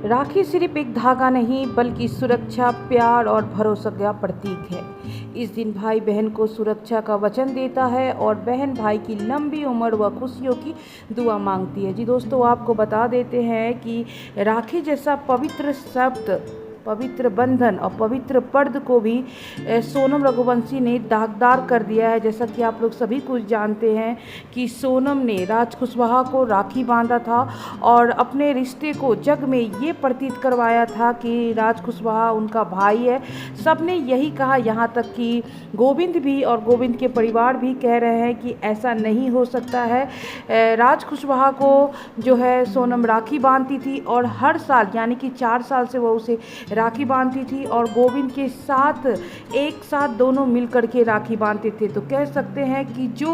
राखी सिर्फ एक धागा नहीं बल्कि सुरक्षा, प्यार और भरोसा का प्रतीक है। इस दिन भाई बहन को सुरक्षा का वचन देता है और बहन भाई की लंबी उम्र व खुशियों की दुआ मांगती है। जी दोस्तों, आपको बता देते हैं कि राखी जैसा पवित्र शब्द, पवित्र बंधन और पवित्र पर्द को भी सोनम रघुवंशी ने दागदार कर दिया है। जैसा कि आप लोग सभी कुछ जानते हैं कि सोनम ने राज कुशवाहा को राखी बांधा था और अपने रिश्ते को जग में ये प्रतीत करवाया था कि राज कुशवाहा उनका भाई है। सबने यही कहा, यहाँ तक कि गोविंद भी और गोविंद के परिवार भी कह रहे हैं कि ऐसा नहीं हो सकता है। राज कुशवाहा को जो है सोनम राखी बांधती थी और हर साल यानी कि 4 साल से वो उसे राखी बांधती थी और गोविंद के साथ एक साथ दोनों मिल कर के राखी बांधते थे। तो कह सकते हैं कि जो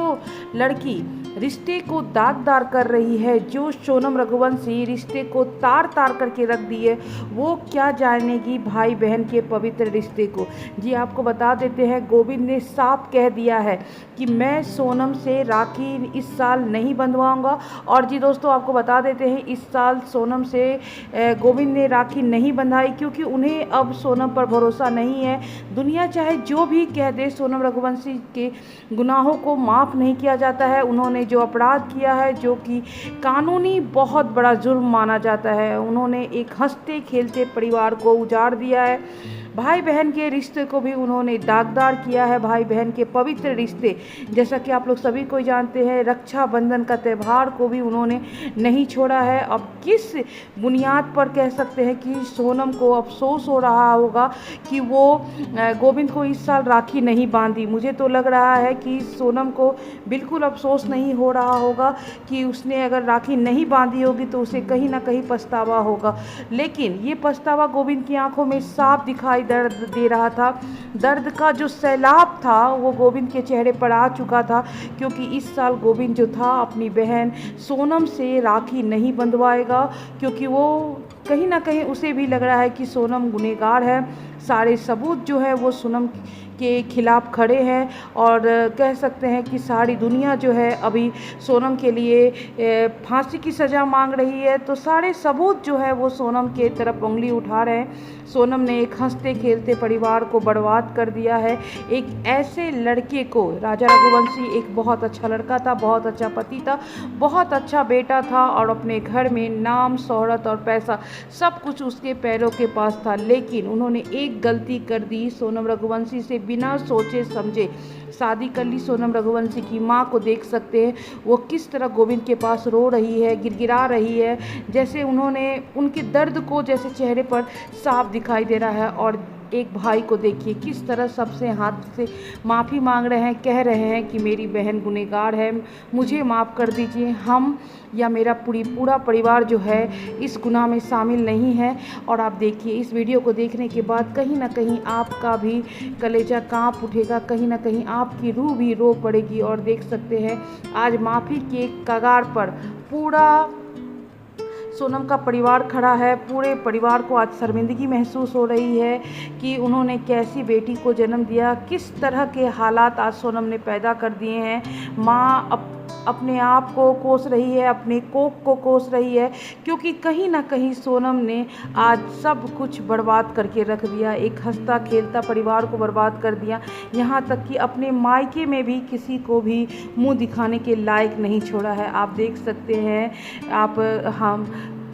लड़की रिश्ते को दागदार कर रही है, जो सोनम रघुवंशी रिश्ते को तार तार करके रख दी है, वो क्या जानेगी भाई बहन के पवित्र रिश्ते को। जी आपको बता देते हैं, गोविंद ने साफ कह दिया है कि मैं सोनम से राखी इस साल नहीं बंधवाऊंगा। और जी दोस्तों, आपको बता देते हैं इस साल सोनम से गोविंद ने राखी नहीं बंधाई क्योंकि उन्हें अब सोनम पर भरोसा नहीं है। दुनिया चाहे जो भी कह दे, सोनम रघुवंशी के गुनाहों को माफ़ नहीं किया जाता है। उन्होंने जो अपराध किया है, जो कि कानूनी बहुत बड़ा जुर्म माना जाता है, उन्होंने एक हंसते खेलते परिवार को उजाड़ दिया है। भाई बहन के रिश्ते को भी उन्होंने दागदार किया है। भाई बहन के पवित्र रिश्ते, जैसा कि आप लोग सभी को जानते हैं, रक्षाबंधन का त्यौहार को भी उन्होंने नहीं छोड़ा है। अब किस बुनियाद पर कह सकते हैं कि सोनम को अफसोस हो रहा होगा कि वो गोविंद को इस साल राखी नहीं बांधी। मुझे तो लग रहा है कि सोनम को बिल्कुल अफसोस नहीं हो रहा होगा कि उसने अगर राखी नहीं बांधी होगी तो उसे कहीं ना कहीं पछतावा होगा। लेकिन ये पछतावा गोविंद की आंखों में साफ दिखाई दर्द दे रहा था। दर्द का जो सैलाब था वो गोविंद के चेहरे पर आ चुका था क्योंकि इस साल गोविंद जो था अपनी बहन सोनम से राखी नहीं बंधवाएगा, क्योंकि वो कहीं ना कहीं उसे भी लग रहा है कि सोनम गुनहगार है। सारे सबूत जो है वो सोनम के खिलाफ खड़े हैं और कह सकते हैं कि सारी दुनिया जो है अभी सोनम के लिए फांसी की सज़ा मांग रही है। तो सारे सबूत जो है वो सोनम के तरफ उंगली उठा रहे हैं। सोनम ने एक हंसते खेलते परिवार को बर्बाद कर दिया है। एक ऐसे लड़के को, राजा रघुवंशी एक बहुत अच्छा लड़का था, बहुत अच्छा पति था, बहुत अच्छा बेटा था और अपने घर में नाम, शोहरत और पैसा सब कुछ उसके पैरों के पास था। लेकिन उन्होंने एक गलती कर दी, सोनम रघुवंशी से बिना सोचे समझे शादी कर ली। सोनम रघुवंशी की माँ को देख सकते हैं, वो किस तरह गोविंद के पास रो रही है, गिड़गिड़ा रही है, जैसे उन्होंने उनके दर्द को जैसे चेहरे पर साफ दिखाई दे रहा है। और एक भाई को देखिए किस तरह सबसे हाथ से माफ़ी मांग रहे हैं, कह रहे हैं कि मेरी बहन गुनहगार है, मुझे माफ़ कर दीजिए, हम या मेरा पूरा परिवार जो है इस गुनाह में शामिल नहीं है। और आप देखिए, इस वीडियो को देखने के बाद कहीं ना कहीं आपका भी कलेजा कांप उठेगा, कहीं ना कहीं आपकी रूह भी रो पड़ेगी। और देख सकते हैं आज माफ़ी के कगार पर पूरा सोनम का परिवार खड़ा है। पूरे परिवार को आज शर्मिंदगी महसूस हो रही है कि उन्होंने कैसी बेटी को जन्म दिया, किस तरह के हालात आज सोनम ने पैदा कर दिए हैं। माँ अपने आप को कोस रही है, अपने कोख को कोस रही है, क्योंकि कहीं ना कहीं सोनम ने आज सब कुछ बर्बाद करके रख दिया। एक हंसता खेलता परिवार को बर्बाद कर दिया, यहाँ तक कि अपने मायके में भी किसी को भी मुंह दिखाने के लायक नहीं छोड़ा है। आप देख सकते हैं, आप हम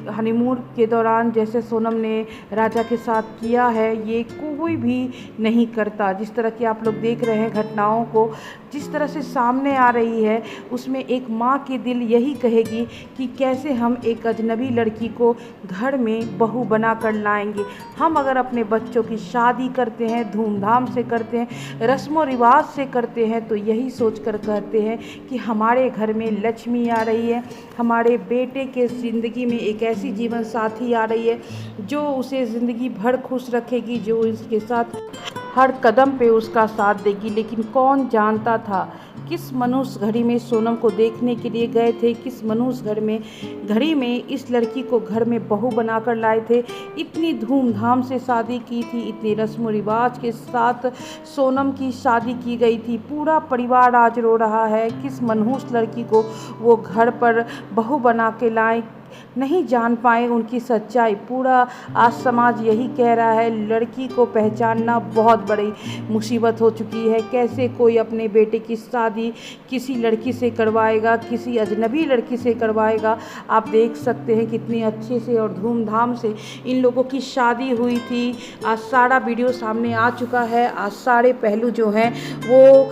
हनीमून के दौरान जैसे सोनम ने राजा के साथ किया है, ये कोई भी नहीं करता। जिस तरह की आप लोग देख रहे हैं घटनाओं को, जिस तरह से सामने आ रही है, उसमें एक माँ की दिल यही कहेगी कि कैसे हम एक अजनबी लड़की को घर में बहू बना कर लाएंगे। हम अगर अपने बच्चों की शादी करते हैं, धूमधाम से करते हैं, रस्मों रिवाज से करते हैं, तो यही सोच कर कहते हैं कि हमारे घर में लक्ष्मी आ रही है, हमारे बेटे के ज़िंदगी में एक ऐसी जीवन साथी आ रही है जो उसे ज़िंदगी भर खुश रखेगी, जो इसके साथ हर कदम पे उसका साथ देगी। लेकिन कौन जानता था किस मनुष्य घड़ी में सोनम को देखने के लिए गए थे, किस मनुष्य घड़ी में इस लड़की को घर में बहू बनाकर लाए थे। इतनी धूमधाम से शादी की थी, इतने रस्म रिवाज के साथ सोनम की शादी की गई थी। पूरा परिवार आज रो रहा है, किस मनहूस लड़की को वो घर पर बहू बना के लाए, नहीं जान पाए उनकी सच्चाई। पूरा आज समाज यही कह रहा है, लड़की को पहचानना बहुत बड़ी मुसीबत हो चुकी है। कैसे कोई अपने बेटे की शादी किसी लड़की से करवाएगा, किसी अजनबी लड़की से करवाएगा। आप देख सकते हैं कितनी अच्छे से और धूमधाम से इन लोगों की शादी हुई थी। आज सारा वीडियो सामने आ चुका है, आज सारे पहलू जो हैं वो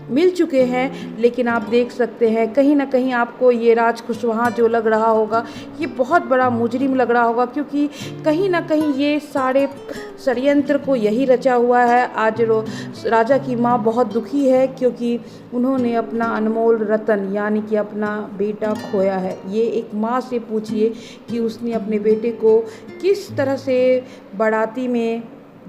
मिल चुके हैं। लेकिन आप देख सकते हैं कहीं ना कहीं आपको ये राज कुशवाहा जो लग रहा होगा ये बहुत बड़ा मुजरिम लग रहा होगा, क्योंकि कहीं ना कहीं ये सारे षड्यंत्र को यही रचा हुआ है। आज राजा की माँ बहुत दुखी है क्योंकि उन्होंने अपना अनमोल रतन यानी कि अपना बेटा खोया है। ये एक माँ से पूछिए कि उसने अपने बेटे को किस तरह से बाराती में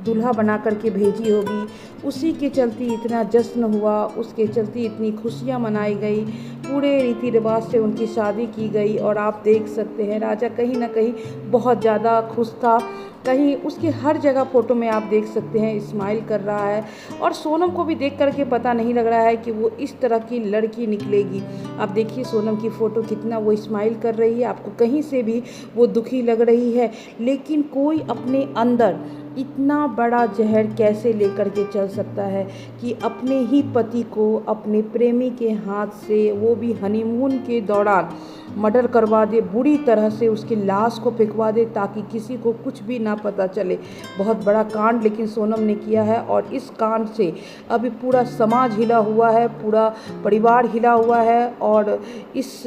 दूल्हा बना करके भेजी होगी। उसी के चलते इतना जश्न हुआ, उसके चलते इतनी खुशियाँ मनाई गई, पूरे रीति रिवाज से उनकी शादी की गई। और आप देख सकते हैं राजा कहीं ना कहीं बहुत ज़्यादा खुश था। कहीं उसके हर जगह फ़ोटो में आप देख सकते हैं स्माइल कर रहा है। और सोनम को भी देख करके पता नहीं लग रहा है कि वो इस तरह की लड़की निकलेगी। आप देखिए सोनम की फ़ोटो कितना वो स्माइल कर रही है, आपको कहीं से भी वो दुखी लग रही है। लेकिन कोई अपने अंदर इतना बड़ा जहर कैसे लेकर के चल सकता है कि अपने ही पति को अपने प्रेमी के हाथ से, वो भी हनीमून के दौरान, मर्डर करवा दे, बुरी तरह से उसकी लाश को फेंकवा दे ताकि किसी को कुछ भी ना पता चले। बहुत बड़ा कांड लेकिन सोनम ने किया है और इस कांड से अभी पूरा समाज हिला हुआ है, पूरा परिवार हिला हुआ है। और इस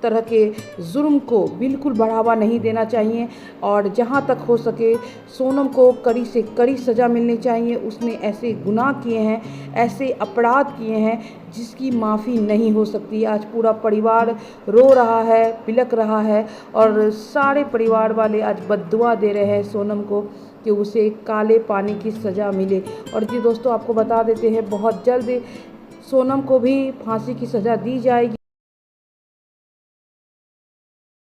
तरह के जुर्म को बिल्कुल बढ़ावा नहीं देना चाहिए और जहाँ तक हो सके सोनम को कड़ी से कड़ी सज़ा मिलनी चाहिए। उसने ऐसे गुनाह किए हैं, ऐसे अपराध किए हैं जिसकी माफ़ी नहीं हो सकती। आज पूरा परिवार रो रहा है, बिलख रहा है और सारे परिवार वाले आज बद्दुआ दे रहे हैं सोनम को कि उसे काले पानी की सज़ा मिले। और जी दोस्तों आपको बता देते हैं बहुत जल्द सोनम को भी फांसी की सज़ा दी जाएगी।